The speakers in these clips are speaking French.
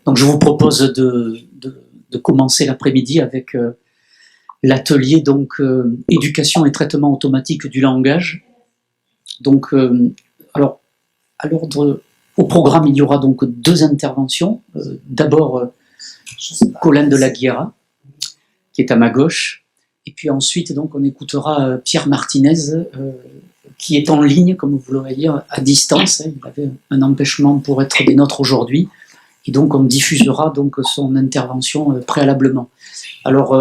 Donc je vous propose de commencer l'après-midi avec l'atelier donc éducation et traitement automatique du langage. Donc alors à l'ordre au programme, il y aura donc 2 interventions. D'abord Colin de la Guiera, qui est à ma gauche, et puis ensuite donc on écoutera Pierre Martinez, qui est en ligne, comme vous l'aurez dit, à distance. Il avait un empêchement pour être des nôtres aujourd'hui, et donc on diffusera donc son intervention préalablement. Alors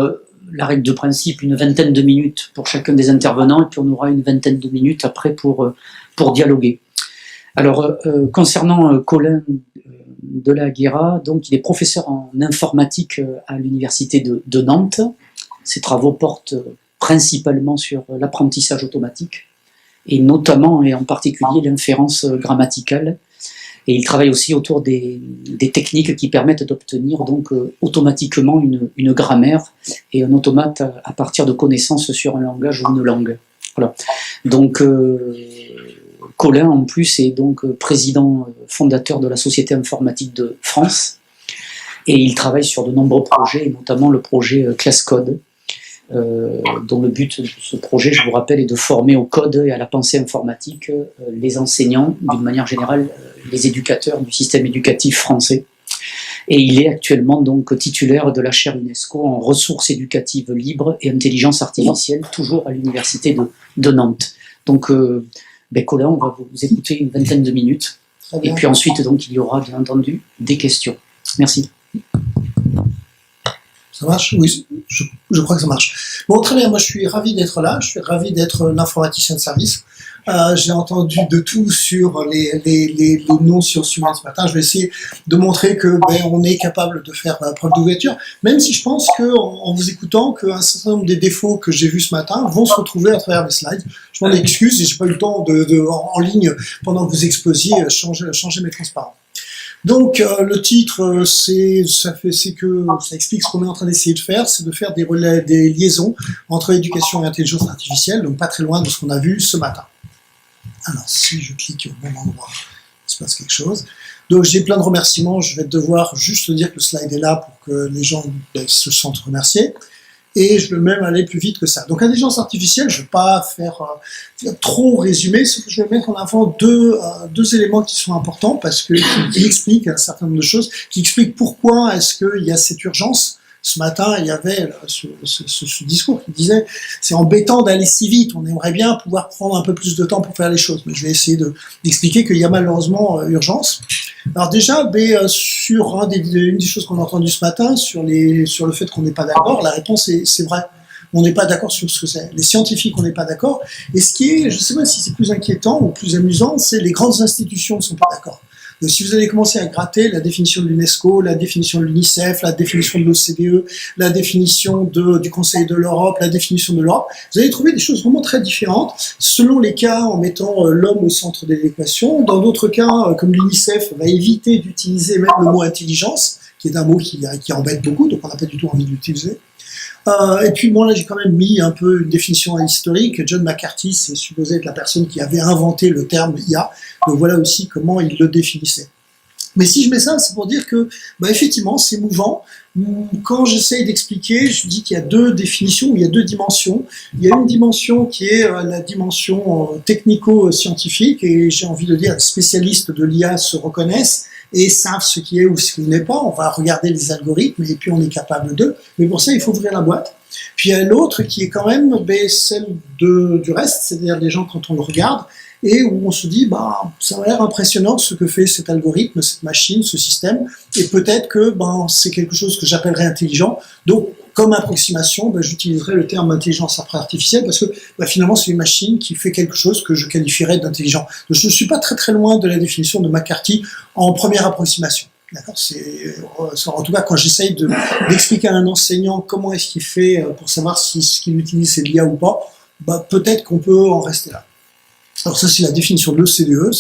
la règle de principe, une vingtaine de minutes pour chacun des intervenants, et puis on aura une vingtaine de minutes après pour dialoguer. Alors concernant Colin de la Guiera, donc il est professeur en informatique à l'université de Nantes. Ses travaux portent principalement sur l'apprentissage automatique, et notamment et en particulier l'inférence grammaticale. Et il travaille aussi autour des techniques qui permettent d'obtenir donc automatiquement une grammaire et un automate à partir de connaissances sur un langage ou une langue. Voilà. Donc Colin en plus est donc président fondateur de la Société informatique de France, et il travaille sur de nombreux projets, et notamment le projet ClassCode, dont le but de ce projet, je vous rappelle, est de former au code et à la pensée informatique les enseignants, d'une manière générale les éducateurs du système éducatif français. Et il est actuellement donc titulaire de la chaire UNESCO en ressources éducatives libres et intelligence artificielle, toujours à l'université de Nantes. Donc Colin, on va vous écouter une vingtaine de minutes, et puis ensuite donc il y aura bien entendu des questions. Merci. Ça marche? Oui, je crois que ça marche. Bon, très bien, moi je suis ravi d'être là, je suis ravi d'être l'informaticien de service. J'ai entendu de tout sur les non-sciences humaines ce matin. Je vais essayer de montrer que on est capable de faire preuve d'ouverture, même si je pense en vous écoutant qu'un certain nombre des défauts que j'ai vus ce matin vont se retrouver à travers les slides. Je m'en excuse et j'ai pas eu le temps en ligne pendant que vous exposiez changer mes transparents. Donc le titre, ça explique ce qu'on est en train d'essayer de faire, c'est de faire des liaisons entre éducation et intelligence artificielle, donc pas très loin de ce qu'on a vu ce matin. Alors si je clique au bon endroit, il se passe quelque chose. Donc j'ai plein de remerciements, je vais devoir juste dire que le slide est là pour que les gens se sentent remerciés. Et je veux même aller plus vite que ça. Donc intelligence artificielle, je ne vais pas faire trop résumé, ce que je vais mettre en avant deux éléments qui sont importants parce qu'ils expliquent un certain nombre de choses, qui expliquent pourquoi est-ce qu'il y a cette urgence. Ce matin, il y avait ce discours qui disait « c'est embêtant d'aller si vite, on aimerait bien pouvoir prendre un peu plus de temps pour faire les choses ». Mais je vais essayer d'expliquer qu'il y a malheureusement urgence. Alors déjà, sur une des choses qu'on a entendues ce matin, sur le fait qu'on n'est pas d'accord, la réponse c'est vrai. On n'est pas d'accord sur ce que c'est. Les scientifiques, on n'est pas d'accord. Et ce qui est, je ne sais pas si c'est plus inquiétant ou plus amusant, c'est les grandes institutions ne sont pas d'accord. Donc, si vous allez commencer à gratter la définition de l'UNESCO, la définition de l'UNICEF, la définition de l'OCDE, la définition du Conseil de l'Europe, la définition de l'Europe, vous allez trouver des choses vraiment très différentes, selon les cas en mettant l'homme au centre de l'équation. Dans d'autres cas, comme l'UNICEF va éviter d'utiliser même le mot intelligence, qui est un mot qui embête beaucoup, donc on n'a pas du tout envie de l'utiliser. Et puis bon, là j'ai quand même mis un peu une définition historique. John McCarthy, c'est supposé être la personne qui avait inventé le terme IA, donc voilà aussi comment il le définissait. Mais si je mets ça, c'est pour dire que, effectivement, c'est mouvant. Quand j'essaye d'expliquer, je dis qu'il y a 2 définitions, il y a 2 dimensions. Il y a une dimension qui est la dimension technico-scientifique, et j'ai envie de dire, les spécialistes de l'IA se reconnaissent et savent ce qui est ou ce qui n'est pas. On va regarder les algorithmes et puis on est capable d'eux. Mais pour ça, il faut ouvrir la boîte. Puis il y a l'autre qui est quand même celle du reste, c'est-à-dire des gens quand on le regarde, et où on se dit, ça a l'air impressionnant ce que fait cet algorithme, cette machine, ce système, et peut-être que c'est quelque chose que j'appellerais intelligent. Donc, comme approximation, j'utiliserai le terme intelligence artificielle parce que finalement, c'est une machine qui fait quelque chose que je qualifierais d'intelligent. Donc, je ne suis pas très très loin de la définition de McCarthy en première approximation. D'accord, en tout cas, quand j'essaye d'expliquer à un enseignant comment est-ce qu'il fait pour savoir si ce qu'il utilise c'est de l'IA ou pas, peut-être qu'on peut en rester là. Alors ça, c'est la définition de l'OCDE,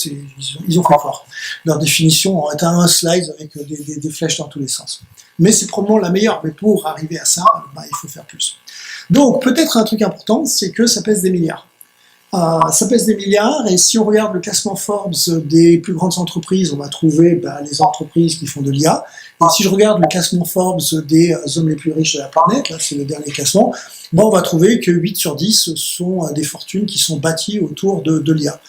ils ont fait fort. Leur définition est un slide avec des flèches dans tous les sens. Mais c'est probablement la meilleure, mais pour arriver à ça, il faut faire plus. Donc, peut-être un truc important, c'est que ça pèse des milliards. Ça pèse des milliards, et si on regarde le classement Forbes des plus grandes entreprises, on va trouver les entreprises qui font de l'IA. Et si je regarde le classement Forbes des hommes les plus riches de la planète, là c'est le dernier classement, on va trouver que 8 sur 10 sont des fortunes qui sont bâties autour de l'IA.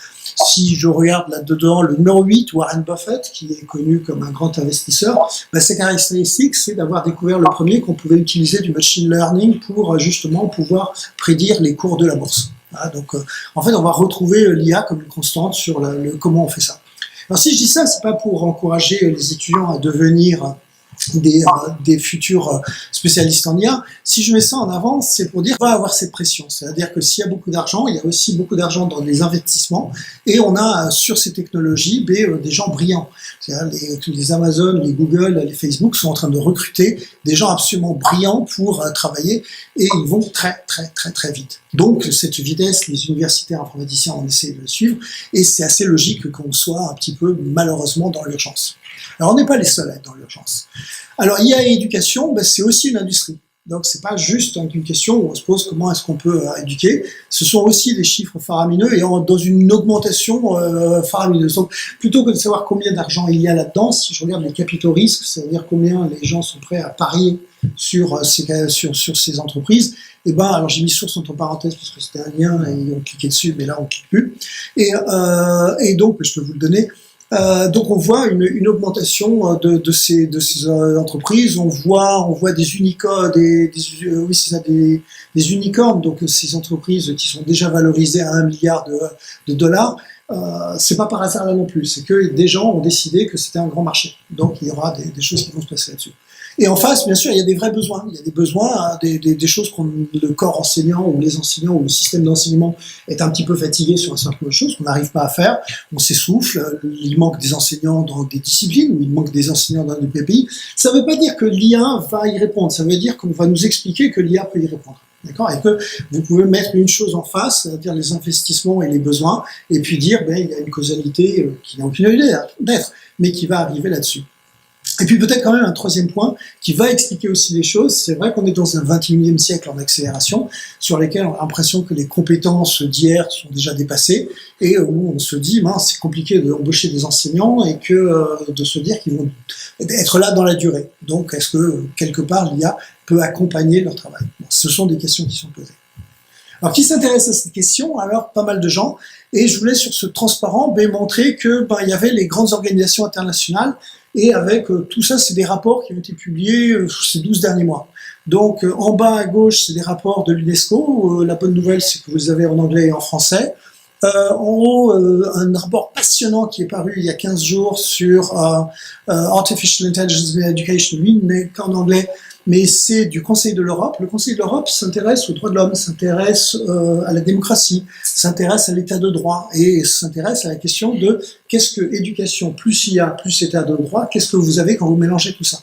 Si je regarde là-dedans le numéro 8, Warren Buffett, qui est connu comme un grand investisseur, ses caractéristiques, c'est d'avoir découvert le premier qu'on pouvait utiliser du machine learning pour justement pouvoir prédire les cours de la bourse. Voilà, donc, en fait, on va retrouver l'IA comme une constante sur comment on fait ça. Alors, si je dis ça, c'est pas pour encourager les étudiants à devenir des futurs spécialistes en IA. Si je mets ça en avant, c'est pour dire qu'on va avoir cette pression. C'est-à-dire que s'il y a beaucoup d'argent, il y a aussi beaucoup d'argent dans les investissements, et on a sur ces technologies des gens brillants. C'est-à-dire les Amazon, les Google, les Facebook sont en train de recruter des gens absolument brillants pour travailler, et ils vont très très très très vite. Donc cette vitesse, les universitaires informaticiens ont essayé de le suivre, et c'est assez logique qu'on soit un petit peu malheureusement dans l'urgence. Alors on n'est pas les seuls à être dans l'urgence. Alors IA et éducation, c'est aussi une industrie. Donc c'est pas juste une question où on se pose comment est-ce qu'on peut éduquer. Ce sont aussi des chiffres faramineux et dans une augmentation faramineuse. Donc plutôt que de savoir combien d'argent il y a là-dedans, si je regarde les capitaux risques, c'est-à-dire combien les gens sont prêts à parier sur ces entreprises, alors j'ai mis source entre parenthèses parce que c'était un lien et on cliquait dessus, mais là on clique plus. Et donc je peux vous le donner. Donc on voit une augmentation de ces entreprises. On voit des unicornes, des unicornes. Donc ces entreprises qui sont déjà valorisées à 1 milliard de dollars. C'est pas par hasard là non plus. C'est que des gens ont décidé que c'était un grand marché. Donc il y aura des choses qui vont se passer là-dessus. Et en face, bien sûr, il y a des vrais besoins. Il y a des besoins, des choses que le corps enseignant ou les enseignants ou le système d'enseignement est un petit peu fatigué sur un certain nombre de choses qu'on n'arrive pas à faire. On s'essouffle. Il manque des enseignants dans des disciplines ou il manque des enseignants dans des pays. Ça ne veut pas dire que l'IA va y répondre. Ça veut dire qu'on va nous expliquer que l'IA peut y répondre. D'accord? Et que vous pouvez mettre une chose en face, c'est-à-dire les investissements et les besoins, et puis dire, il y a une causalité qui n'a aucune idée d'être, mais qui va arriver là-dessus. Et puis peut-être quand même un troisième point qui va expliquer aussi les choses. C'est vrai qu'on est dans un 21e siècle en accélération sur lesquels on a l'impression que les compétences d'hier sont déjà dépassées et où on se dit c'est compliqué d'embaucher des enseignants et de se dire qu'ils vont être là dans la durée. Donc est-ce que quelque part l'IA peut accompagner leur travail? Ce sont des questions qui sont posées. Alors qui s'intéresse à cette question? Alors pas mal de gens. Et je voulais sur ce transparent montrer que il y avait les grandes organisations internationales. Et avec tout ça, c'est des rapports qui ont été publiés ces 12 derniers mois. Donc en bas à gauche, c'est des rapports de l'UNESCO. La bonne nouvelle, c'est que vous les avez en anglais et en français. En haut, un rapport passionnant qui est paru il y a 15 jours sur Artificial Intelligence in Education, lui, n'est qu'en anglais, mais c'est du Conseil de l'Europe. Le Conseil de l'Europe s'intéresse aux droits de l'homme, s'intéresse à la démocratie, s'intéresse à l'état de droit et s'intéresse à la question de qu'est-ce que éducation plus IA plus état de droit, qu'est-ce que vous avez quand vous mélangez tout ça.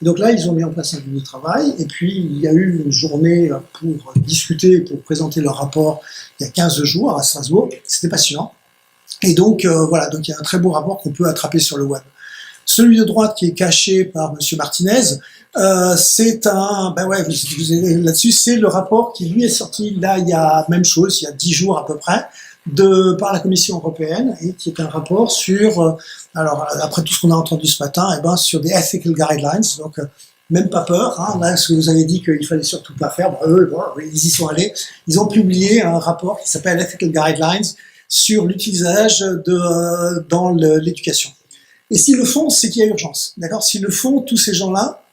Donc là, ils ont mis en place un groupe de travail et puis il y a eu une journée pour discuter, pour présenter leur rapport il y a 15 jours à Strasbourg. C'était passionnant. Et donc, voilà, donc il y a un très beau rapport qu'on peut attraper sur le web. Celui de droite qui est caché par Monsieur Martinez, c'est un, vous avez là-dessus, c'est le rapport qui lui est sorti là, il y a même chose, il y a 10 jours à peu près, par la Commission européenne, et qui est un rapport sur, alors après tout ce qu'on a entendu ce matin, sur des ethical guidelines, donc même pas peur, là ce que vous avez dit qu'il fallait surtout pas faire, ils y sont allés, ils ont publié un rapport qui s'appelle Ethical Guidelines sur l'utilisation dans l'éducation. Et s'ils le font, c'est qu'il y a urgence, d'accord? S'ils le font, tous ces gens-là,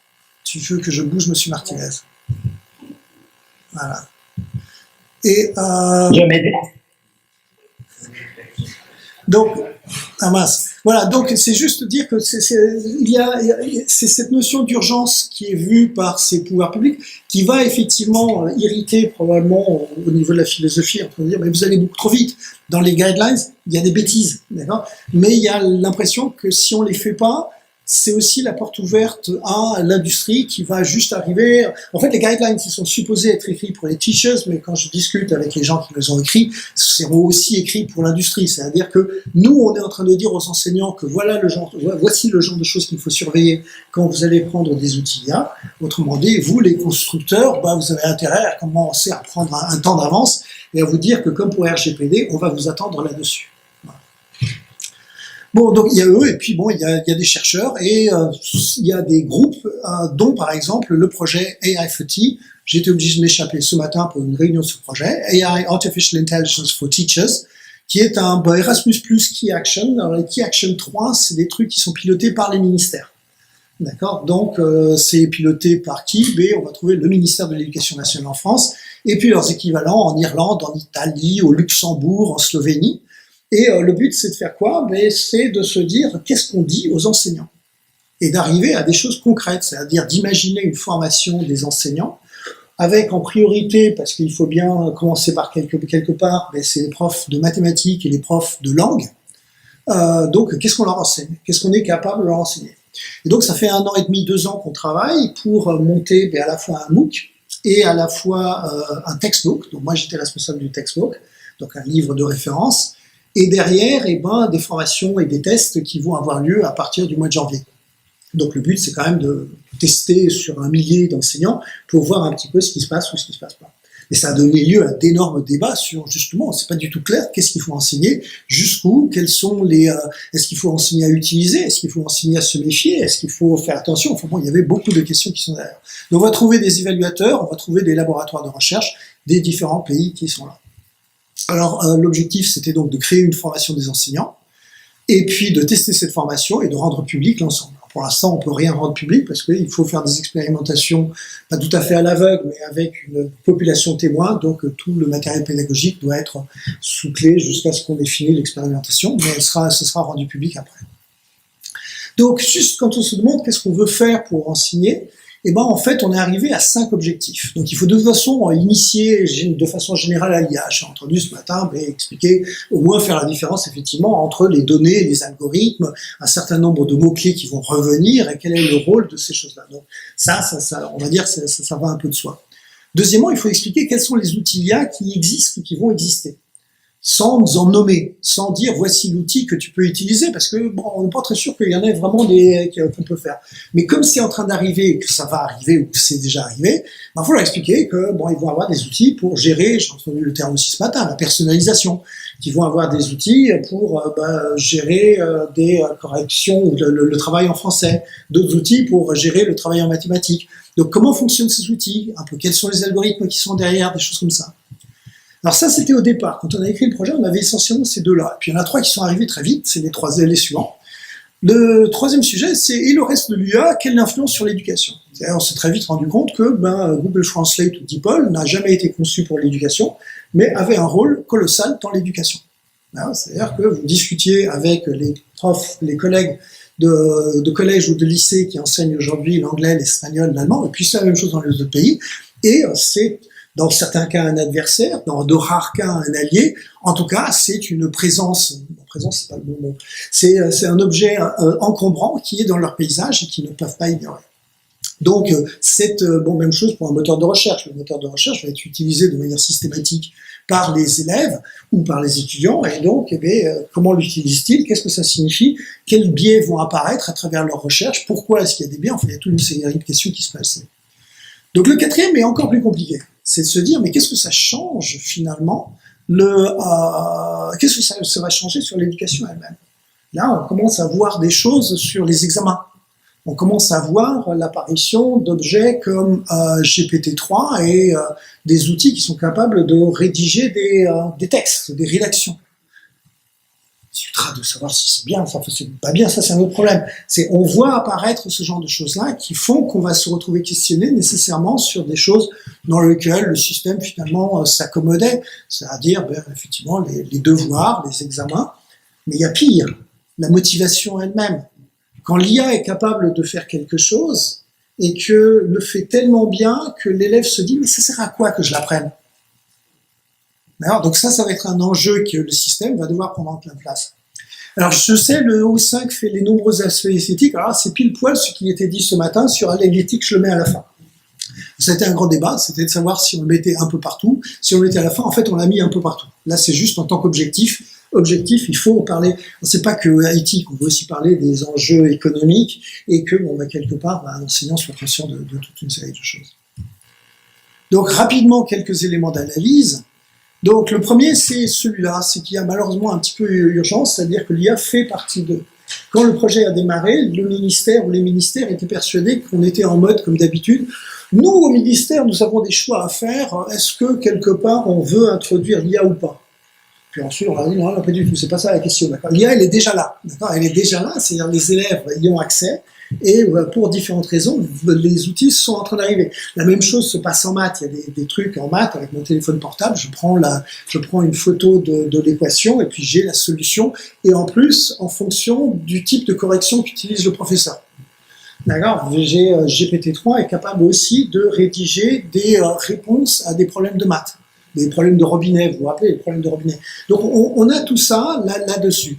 tu veux que je bouge Monsieur Martinez. Voilà. Et donc, voilà, donc c'est juste dire que c'est cette notion d'urgence qui est vue par ces pouvoirs publics qui va effectivement irriter probablement au niveau de la philosophie, on peut dire, mais vous allez beaucoup trop vite. Dans les guidelines, il y a des bêtises, d'accord? Mais il y a l'impression que si on les fait pas, c'est aussi la porte ouverte à l'industrie qui va juste arriver. En fait, les guidelines qui sont supposés être écrits pour les teachers, mais quand je discute avec les gens qui les ont écrits, seront aussi écrits pour l'industrie. C'est-à-dire que nous, on est en train de dire aux enseignants que voici le genre de choses qu'il faut surveiller quand vous allez prendre des outils IA. Autrement dit, vous, les constructeurs, vous avez intérêt à commencer à prendre un temps d'avance et à vous dire que comme pour RGPD, on va vous attendre là-dessus. Bon, donc il y a eux, et puis bon, il y a des chercheurs, et il y a des groupes, dont par exemple le projet AI40. J'étais obligé de m'échapper ce matin pour une réunion de ce projet, AI Artificial Intelligence for Teachers, qui est un Erasmus+ Key Action. Alors les Key Action 3, c'est des trucs qui sont pilotés par les ministères. D'accord? Donc c'est piloté par qui? On va trouver le ministère de l'Éducation nationale en France, et puis leurs équivalents en Irlande, en Italie, au Luxembourg, en Slovénie. Et le but, c'est de faire quoi? C'est de se dire qu'est-ce qu'on dit aux enseignants et d'arriver à des choses concrètes, c'est-à-dire d'imaginer une formation des enseignants avec en priorité, parce qu'il faut bien commencer par quelque part, c'est les profs de mathématiques et les profs de langue. Donc, qu'est-ce qu'on leur enseigne? Qu'est-ce qu'on est capable de leur enseigner? Et donc, ça fait 1 an et demi, 2 ans qu'on travaille pour monter à la fois un MOOC et à la fois un textbook. Donc, moi, j'étais responsable du textbook, donc un livre de référence. Et derrière, des formations et des tests qui vont avoir lieu à partir du mois de janvier. Donc le but, c'est quand même de tester sur 1 millier d'enseignants pour voir un petit peu ce qui se passe ou ce qui se passe pas. Et ça a donné lieu à d'énormes débats sur, justement, c'est pas du tout clair, qu'est-ce qu'il faut enseigner, jusqu'où, quels sont est-ce qu'il faut enseigner à utiliser, est-ce qu'il faut enseigner à se méfier, est-ce qu'il faut faire attention. Enfin bon, il y avait beaucoup de questions qui sont derrière. Donc on va trouver des évaluateurs, on va trouver des laboratoires de recherche des différents pays qui sont là. Alors, l'objectif, c'était donc de créer une formation des enseignants, et puis de tester cette formation et de rendre public l'ensemble. Pour l'instant, on peut rien rendre public parce qu'il faut faire des expérimentations, pas tout à fait à l'aveugle, mais avec une population témoin, donc tout le matériel pédagogique doit être sous clé jusqu'à ce qu'on ait fini l'expérimentation, mais ce sera rendu public après. Donc, juste quand on se demande qu'est-ce qu'on veut faire pour enseigner, en fait, on est arrivé à 5 objectifs. Donc, il faut de toute façon initier de façon générale à l'IA. J'ai entendu ce matin expliquer, au moins faire la différence effectivement entre les données, les algorithmes, un certain nombre de mots-clés qui vont revenir et quel est le rôle de ces choses-là. Donc, ça, on va dire, ça va un peu de soi. Deuxièmement, il faut expliquer quels sont les outils IA qui existent ou qui vont exister, sans en nommer, sans dire voici l'outil que tu peux utiliser, parce que on n'est pas très sûr qu'il y en ait vraiment qu'on peut faire. Mais comme c'est en train d'arriver, que ça va arriver ou que c'est déjà arrivé, il faut leur expliquer que ils vont avoir des outils pour gérer, j'ai entendu le terme aussi ce matin, la personnalisation, qui vont avoir des outils pour gérer des corrections ou le travail en français, d'autres outils pour gérer le travail en mathématiques. Donc comment fonctionnent ces outils, un peu quels sont les algorithmes qui sont derrière, des choses comme ça. Alors ça, c'était au départ. Quand on a écrit le projet, on avait essentiellement ces 2-là. Et puis il y en a 3 qui sont arrivés très vite, c'est les suivants. Le troisième sujet, c'est et le reste de l'IA, quelle influence sur l'éducation? On s'est très vite rendu compte que Google Translate ou DeepL n'a jamais été conçu pour l'éducation, mais avait un rôle colossal dans l'éducation. C'est-à-dire que vous discutiez avec les profs, les collègues de collège ou de lycée qui enseignent aujourd'hui l'anglais, l'espagnol, l'allemand, et puis c'est la même chose dans les autres pays, et c'est dans certains cas un adversaire, dans de rares cas un allié. En tout cas, c'est une présence c'est pas le bon mot, c'est un objet encombrant qui est dans leur paysage et qu'ils ne peuvent pas ignorer. Donc, même chose pour un moteur de recherche. Le moteur de recherche va être utilisé de manière systématique par les élèves ou par les étudiants, et donc, comment l'utilisent-ils? Qu'est-ce que ça signifie? Quels biais vont apparaître à travers leurs recherches? Pourquoi est-ce qu'il y a des biais? Enfin, il y a toute une série de questions qui se passent. Donc, le quatrième est encore plus compliqué. C'est de se dire, mais qu'est-ce que ça change finalement qu'est-ce que ça va changer sur l'éducation elle-même? Là, on commence à voir des choses sur les examens. On commence à voir l'apparition d'objets comme GPT-3 et des outils qui sont capables de rédiger des textes, des rédactions. Il suffira de savoir si c'est bien, enfin c'est pas bien, ça c'est un autre problème. On voit apparaître ce genre de choses-là qui font qu'on va se retrouver questionné nécessairement sur des choses dans lesquelles le système finalement s'accommodait, c'est-à-dire effectivement les devoirs, les examens, mais il y a pire, la motivation elle-même. Quand l'IA est capable de faire quelque chose et que le fait tellement bien que l'élève se dit mais ça sert à quoi que je l'apprenne? Alors, donc ça va être un enjeu que le système va devoir prendre en pleine place. Alors, je sais, le O5 fait les nombreux aspects esthétiques. Alors, c'est pile poil ce qui était dit ce matin sur l'éthique, je le mets à la fin. C'était un grand débat, c'était de savoir si on le mettait un peu partout. Si on le mettait à la fin, en fait, on l'a mis un peu partout. Là, c'est juste en tant qu'objectif. Objectif, il faut parler. C'est pas que éthique, on veut aussi parler des enjeux économiques et que, bon, bah, quelque part, bah, l'enseignant soit conscient de toute une série de choses. Donc, rapidement, quelques éléments d'analyse. Donc, le premier, c'est celui-là, c'est qu'il y a malheureusement un petit peu urgence, c'est-à-dire que l'IA fait partie de. Quand le projet a démarré, le ministère ou les ministères étaient persuadés qu'on était en mode comme d'habitude. Nous, au ministère, nous avons des choix à faire. Est-ce que, quelque part, on veut introduire l'IA ou pas? Puis ensuite, on a dit, non, pas du tout, c'est pas ça la question. L'IA, elle est déjà là. Elle est déjà là, c'est-à-dire les élèves y ont accès. Et pour différentes raisons, les outils sont en train d'arriver. La même chose se passe en maths. Il y a des trucs en maths avec mon téléphone portable. Je prends une photo de l'équation et puis j'ai la solution. Et en plus, en fonction du type de correction qu'utilise le professeur. D'accord. GPT-3 est capable aussi de rédiger des réponses à des problèmes de maths, des problèmes de robinet. Vous vous rappelez les problèmes de robinet. Donc on a tout ça là-dessus.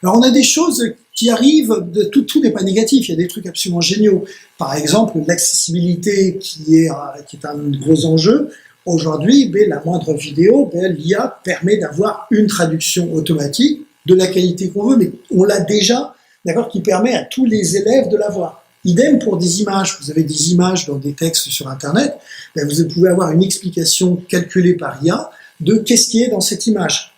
Alors on a des choses qui arrivent, tout n'est pas négatif, il y a des trucs absolument géniaux. Par exemple, l'accessibilité qui est un gros enjeu. Aujourd'hui, la moindre vidéo, l'IA permet d'avoir une traduction automatique de la qualité qu'on veut, mais on l'a déjà, d'accord, qui permet à tous les élèves de l'avoir. Idem pour des images. Vous avez des images dans des textes sur Internet, vous pouvez avoir une explication calculée par IA de qu'est-ce qui est dans cette image.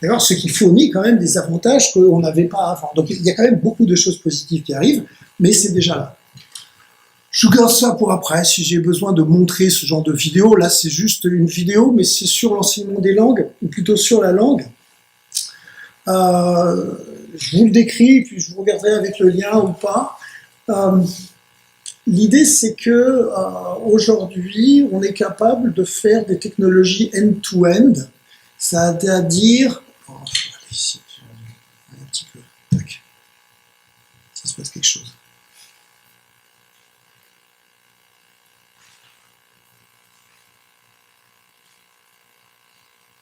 D'ailleurs, ce qui fournit quand même des avantages qu'on n'avait pas avant. Donc il y a quand même beaucoup de choses positives qui arrivent, mais c'est déjà là. Je garde ça pour après, si j'ai besoin de montrer ce genre de vidéo. Là, c'est juste une vidéo, mais c'est sur l'enseignement des langues, ou plutôt sur la langue. Je vous le décris, puis je vous regarderai avec le lien ou pas. L'idée, c'est que aujourd'hui, on est capable de faire des technologies end-to-end, c'est-à-dire... Oh, je vais aller ici, un petit peu, tac. Ça se passe quelque chose.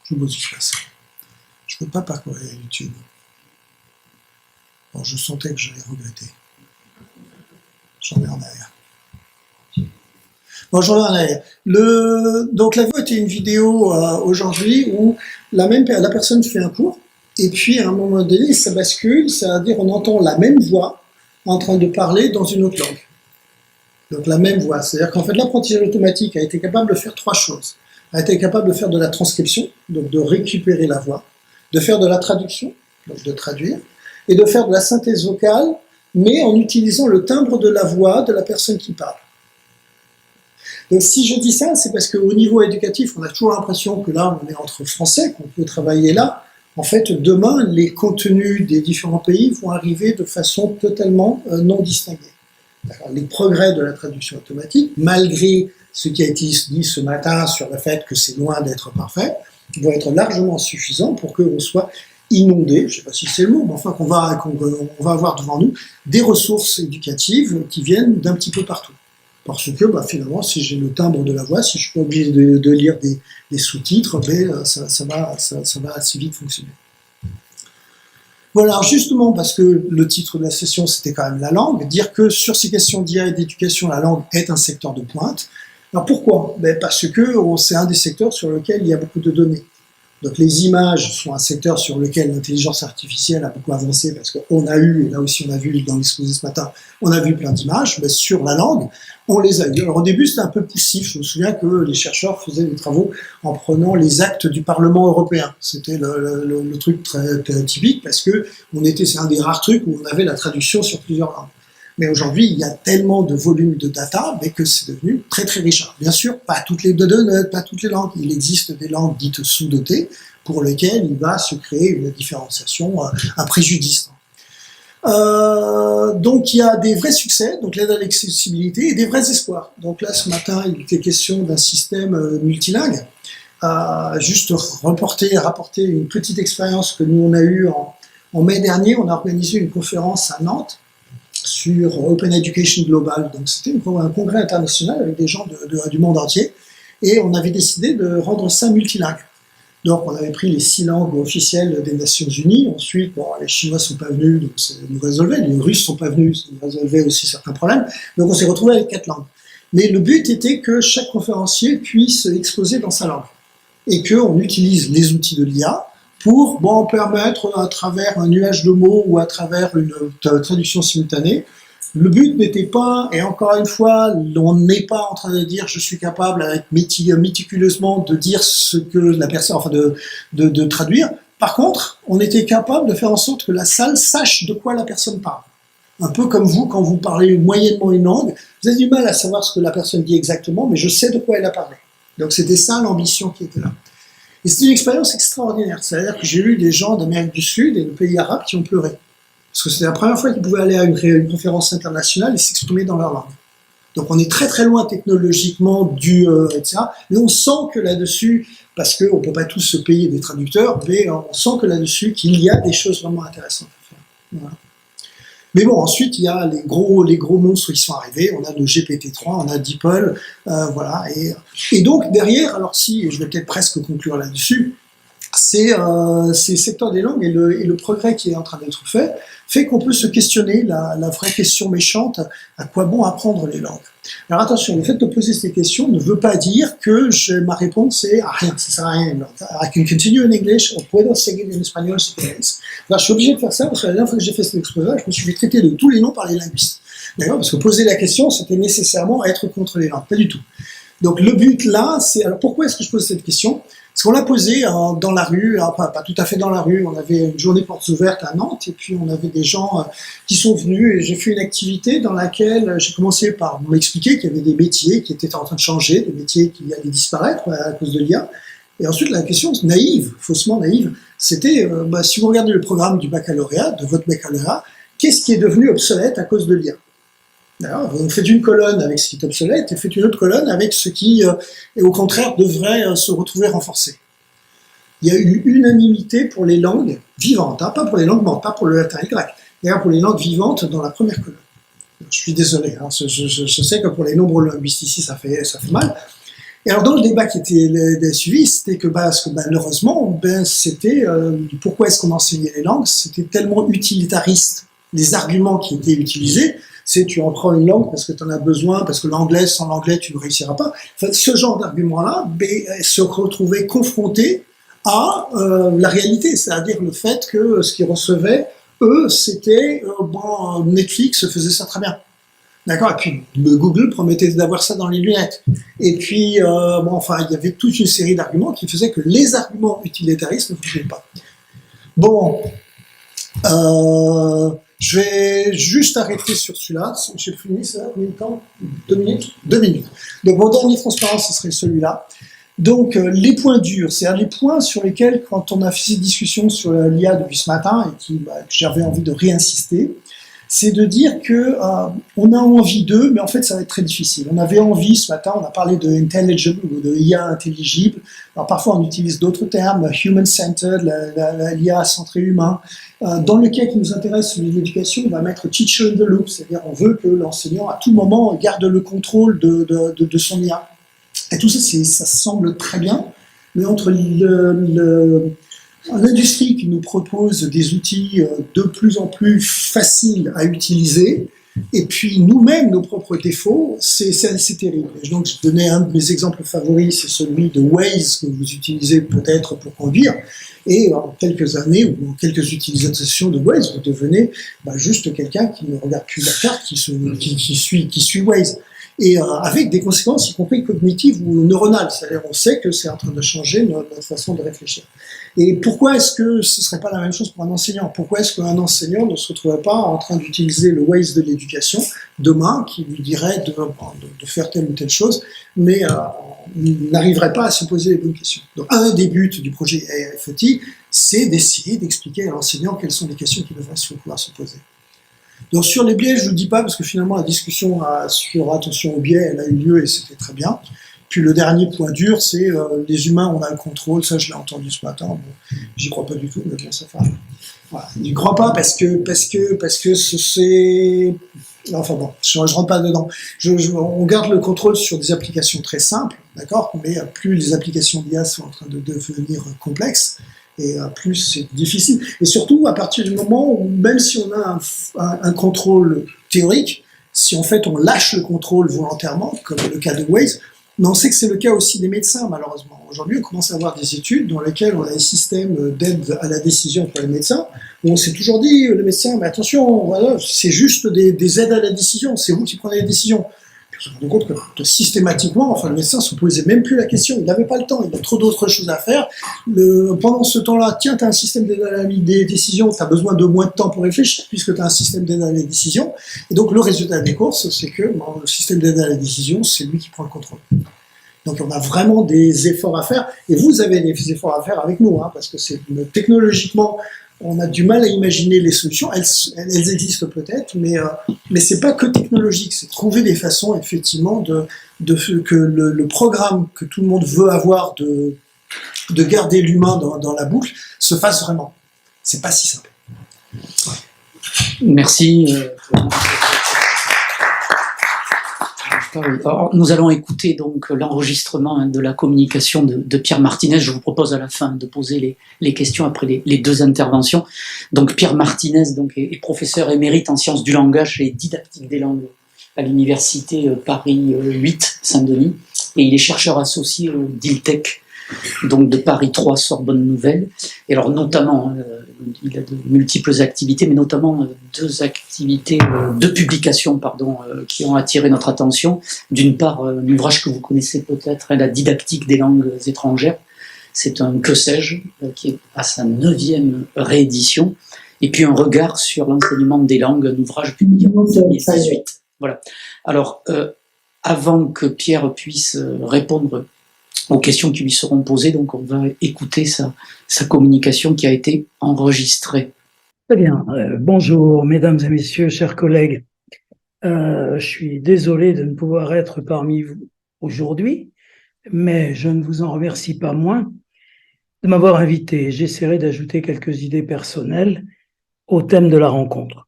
Je modifie ça. Je ne peux pas parcourir YouTube. Bon, je sentais que j'allais regretter. J'en vais en arrière. Bon, j'en vais en arrière. Donc la vidéo était une vidéo aujourd'hui où la personne fait un cours et puis à un moment donné ça bascule, c'est-à-dire on entend la même voix en train de parler dans une autre langue. Donc la même voix, c'est-à-dire qu'en fait l'apprentissage automatique a été capable de faire trois choses. A été capable de faire de la transcription, donc de récupérer la voix, de faire de la traduction, donc de traduire, et de faire de la synthèse vocale, mais en utilisant le timbre de la voix de la personne qui parle. Donc si je dis ça, c'est parce qu'au niveau éducatif, on a toujours l'impression que là, on est entre Français, qu'on peut travailler là. En fait, demain, les contenus des différents pays vont arriver de façon totalement non distinguée. Les progrès de la traduction automatique, malgré ce qui a été dit ce matin sur le fait que c'est loin d'être parfait, vont être largement suffisants pour qu'on soit inondé, je ne sais pas si c'est le mot, mais enfin qu'on va avoir devant nous des ressources éducatives qui viennent d'un petit peu partout. Parce que finalement, si j'ai le timbre de la voix, si je suis pas obligé de lire des sous-titres, ça va assez vite fonctionner. Voilà, alors justement, parce que le titre de la session, c'était quand même la langue, dire que sur ces questions d'IA et d'éducation, la langue est un secteur de pointe. Alors pourquoi? Parce que c'est un des secteurs sur lequel il y a beaucoup de données. Donc les images sont un secteur sur lequel l'intelligence artificielle a beaucoup avancé parce qu'on a eu, et là aussi on a vu dans l'exposé ce matin, on a vu plein d'images, mais sur la langue, on les a eu. Alors au début c'était un peu poussif, je me souviens que les chercheurs faisaient des travaux en prenant les actes du Parlement européen. C'était le truc très typique parce que c'est un des rares trucs où on avait la traduction sur plusieurs langues. Mais aujourd'hui, il y a tellement de volume de data, mais que c'est devenu très très riche. Alors, bien sûr, pas toutes les données, pas toutes les langues. Il existe des langues dites sous-dotées pour lesquelles il va se créer une différenciation, un préjudice. Donc il y a des vrais succès, donc l'aide à l'accessibilité, et des vrais espoirs. Donc là, ce matin, il était question d'un système multilingue. Juste rapporter une petite expérience que nous on a eue en mai dernier. On a organisé une conférence à Nantes sur Open Education Global. Donc c'était un congrès international avec des gens du monde entier et on avait décidé de rendre ça multilingue. Donc, on avait pris les 6 langues officielles des Nations Unies. Ensuite, bon, les Chinois sont pas venus, donc ça nous résolvait. Les Russes sont pas venus, ça nous résolvait aussi certains problèmes. Donc, on s'est retrouvé avec 4 langues. Mais le but était que chaque conférencier puisse exposer dans sa langue. Et qu'on utilise les outils de l'IA pour, bon, permettre à travers un nuage de mots ou à travers une traduction simultanée. Le but n'était pas, et encore une fois, on n'est pas en train de dire je suis capable avec méticuleusement de dire ce que la personne, enfin de traduire. Par contre, on était capable de faire en sorte que la salle sache de quoi la personne parle. Un peu comme vous, quand vous parlez moyennement une langue, vous avez du mal à savoir ce que la personne dit exactement, mais je sais de quoi elle a parlé. Donc c'était ça l'ambition qui était là. Et c'était une expérience extraordinaire. C'est-à-dire que j'ai eu des gens d'Amérique du Sud et de pays arabes qui ont pleuré. Parce que c'était la première fois qu'ils pouvaient aller à une conférence internationale et s'exprimer dans leur langue. Donc on est très très loin technologiquement etc. Mais on sent que là-dessus, parce qu'on ne peut pas tous se payer des traducteurs, mais on sent que là-dessus qu'il y a des choses vraiment intéressantes à faire. Voilà. Mais bon, ensuite, il y a les gros monstres qui sont arrivés. On a le GPT-3, on a DeepL, voilà. Et donc, derrière, alors si, je vais peut-être presque conclure là-dessus, c'est le secteur des langues et le progrès qui est en train d'être fait qu'on peut se questionner la vraie question méchante, à quoi bon apprendre les langues. Alors attention, le fait de poser ces questions ne veut pas dire que ma réponse est à rien, ça sert à rien. I can continue in English, o puedo seguir en espagnol si quieres. Alors, je suis obligé de faire ça parce que la dernière fois que j'ai fait cet exposé, je me suis fait traiter de tous les noms par les linguistes. D'accord ? Parce que poser la question, c'était nécessairement être contre les langues, pas du tout. Donc le but là, c'est... Alors pourquoi est-ce que je pose cette question ? Parce qu'on l'a posé dans la rue, pas tout à fait dans la rue, on avait une journée portes ouvertes à Nantes, et puis on avait des gens qui sont venus, et j'ai fait une activité dans laquelle j'ai commencé par m'expliquer qu'il y avait des métiers qui étaient en train de changer, des métiers qui allaient disparaître à cause de l'IA. Et ensuite, la question naïve, faussement naïve, c'était, si vous regardez le programme du baccalauréat, de votre baccalauréat, qu'est-ce qui est devenu obsolète à cause de l'IA ? Alors, vous faites une colonne avec ce qui est obsolète et faites une autre colonne avec ce qui, au contraire, devrait se retrouver renforcé. Il y a eu unanimité pour les langues vivantes, pas pour les langues mortes, pas pour le latin et le grec, d'ailleurs pour les langues vivantes dans la première colonne. Je suis désolé, je sais que pour les nombreux linguistes ici, ça fait mal. Et alors, dans le débat qui était suivi, c'était que, malheureusement, c'était pourquoi est-ce qu'on enseignait les langues ? C'était tellement utilitariste, les arguments qui étaient utilisés. C'est tu en prends une langue parce que tu en as besoin, parce que l'anglais, sans l'anglais, tu ne réussiras pas. Enfin, ce genre d'argument-là se retrouvait confronté à la réalité, c'est-à-dire le fait que ce qu'ils recevaient, eux, c'était Netflix faisait ça très bien. D'accord. Et puis Google promettait d'avoir ça dans les lunettes. Et puis, il y avait toute une série d'arguments qui faisaient que les arguments utilitaristes ne fonctionnaient pas. Bon. Je vais juste arrêter sur celui-là. J'ai fini ça, combien de temps ? 2 minutes ? 2 minutes. Donc, mon dernier transparent, ce serait celui-là. Donc, les points durs, c'est-à-dire les points sur lesquels, quand on a fait cette discussion sur l'IA depuis ce matin, et que j'avais envie de réinsister, c'est de dire que on a envie d'eux, mais en fait, ça va être très difficile. On avait envie, ce matin, on a parlé de intelligible ou de IA intelligible. Alors, parfois, on utilise d'autres termes, human-centered, l'IA centré humain. Dans le cas qui nous intéresse, celui de l'éducation, on va mettre teacher in the loop, c'est-à-dire on veut que l'enseignant, à tout moment, garde le contrôle de son IA. Et tout ça, ça semble très bien, mais entre l'industrie qui nous propose des outils de plus en plus faciles à utiliser, et puis nous-mêmes, nos propres défauts, c'est terrible. Et donc, je donnais un de mes exemples favoris, c'est celui de Waze que vous utilisez peut-être pour conduire. Et en quelques années ou en quelques utilisations de Waze, vous devenez juste quelqu'un qui ne regarde plus la carte, qui suit Waze. Et avec des conséquences, y compris cognitives ou neuronales. C'est-à-dire, on sait que c'est en train de changer notre façon de réfléchir. Et pourquoi est-ce que ce ne serait pas la même chose pour un enseignant ? Pourquoi est-ce qu'un enseignant ne se retrouverait pas en train d'utiliser le Waze de l'éducation demain, qui lui dirait de faire telle ou telle chose, mais n'arriverait pas à se poser les bonnes questions. Donc, un des buts du projet AIFOT, c'est d'essayer d'expliquer à l'enseignant quelles sont les questions qu'il devrait pouvoir se poser. Donc sur les biais, je ne vous dis pas, parce que finalement la discussion sur attention aux biais, elle a eu lieu et c'était très bien. Puis le dernier point dur, c'est les humains, on a le contrôle, ça je l'ai entendu ce matin, bon, j'y crois pas du tout, mais bon, ça fait. Voilà. J'y crois pas parce que Enfin bon, je rentre pas dedans. On garde le contrôle sur des applications très simples, d'accord, mais plus les applications d'IA sont en train de devenir complexes, et plus c'est difficile. Et surtout, à partir du moment où, même si on a un contrôle théorique, si en fait on lâche le contrôle volontairement, comme le cas de Waze, mais on sait que c'est le cas aussi des médecins, malheureusement. Aujourd'hui, on commence à avoir des études dans lesquelles on a des systèmes d'aide à la décision pour les médecins, où on s'est toujours dit, les médecins, mais attention, voilà, c'est juste des aides à la décision, c'est vous qui prenez les décisions. Puis on se rend compte que systématiquement, enfin, le médecin ne se posait même plus la question, il n'avait pas le temps, il a trop d'autres choses à faire. Pendant ce temps-là, tiens, tu as un système d'aide à la décision, tu as besoin de moins de temps pour réfléchir, puisque tu as un système d'aide à la décision. Et donc, le résultat des courses, c'est que le système d'aide à la décision, c'est lui qui prend le contrôle. Donc on a vraiment des efforts à faire, et vous avez des efforts à faire avec nous, hein, parce que technologiquement, on a du mal à imaginer les solutions. Elles existent peut-être, mais c'est pas que technologique, c'est trouver des façons effectivement que le programme que tout le monde veut avoir de garder l'humain dans la boucle se fasse vraiment. C'est pas si simple. Merci. Alors, nous allons écouter donc l'enregistrement de la communication de Pierre Martinez. Je vous propose à la fin de poser les questions après les deux interventions. Donc Pierre Martinez donc, est professeur émérite en sciences du langage et didactique des langues à l'université Paris 8 Saint-Denis, et il est chercheur associé au DILTEC, donc de Paris 3 Sorbonne Nouvelle. Et alors notamment, il a de multiples activités, mais notamment deux publications qui ont attiré notre attention. D'une part, un ouvrage que vous connaissez peut-être, La didactique des langues étrangères. C'est un que sais-je qui est à sa 9e réédition. Et puis un regard sur l'enseignement des langues, un ouvrage publié en 2018. Voilà. Alors, avant que Pierre puisse répondre aux questions qui lui seront posées, donc on va écouter sa communication qui a été enregistrée. Très bien. Bonjour, mesdames et messieurs, chers collègues. Je suis désolé de ne pouvoir être parmi vous aujourd'hui, mais je ne vous en remercie pas moins de m'avoir invité. J'essaierai d'ajouter quelques idées personnelles au thème de la rencontre.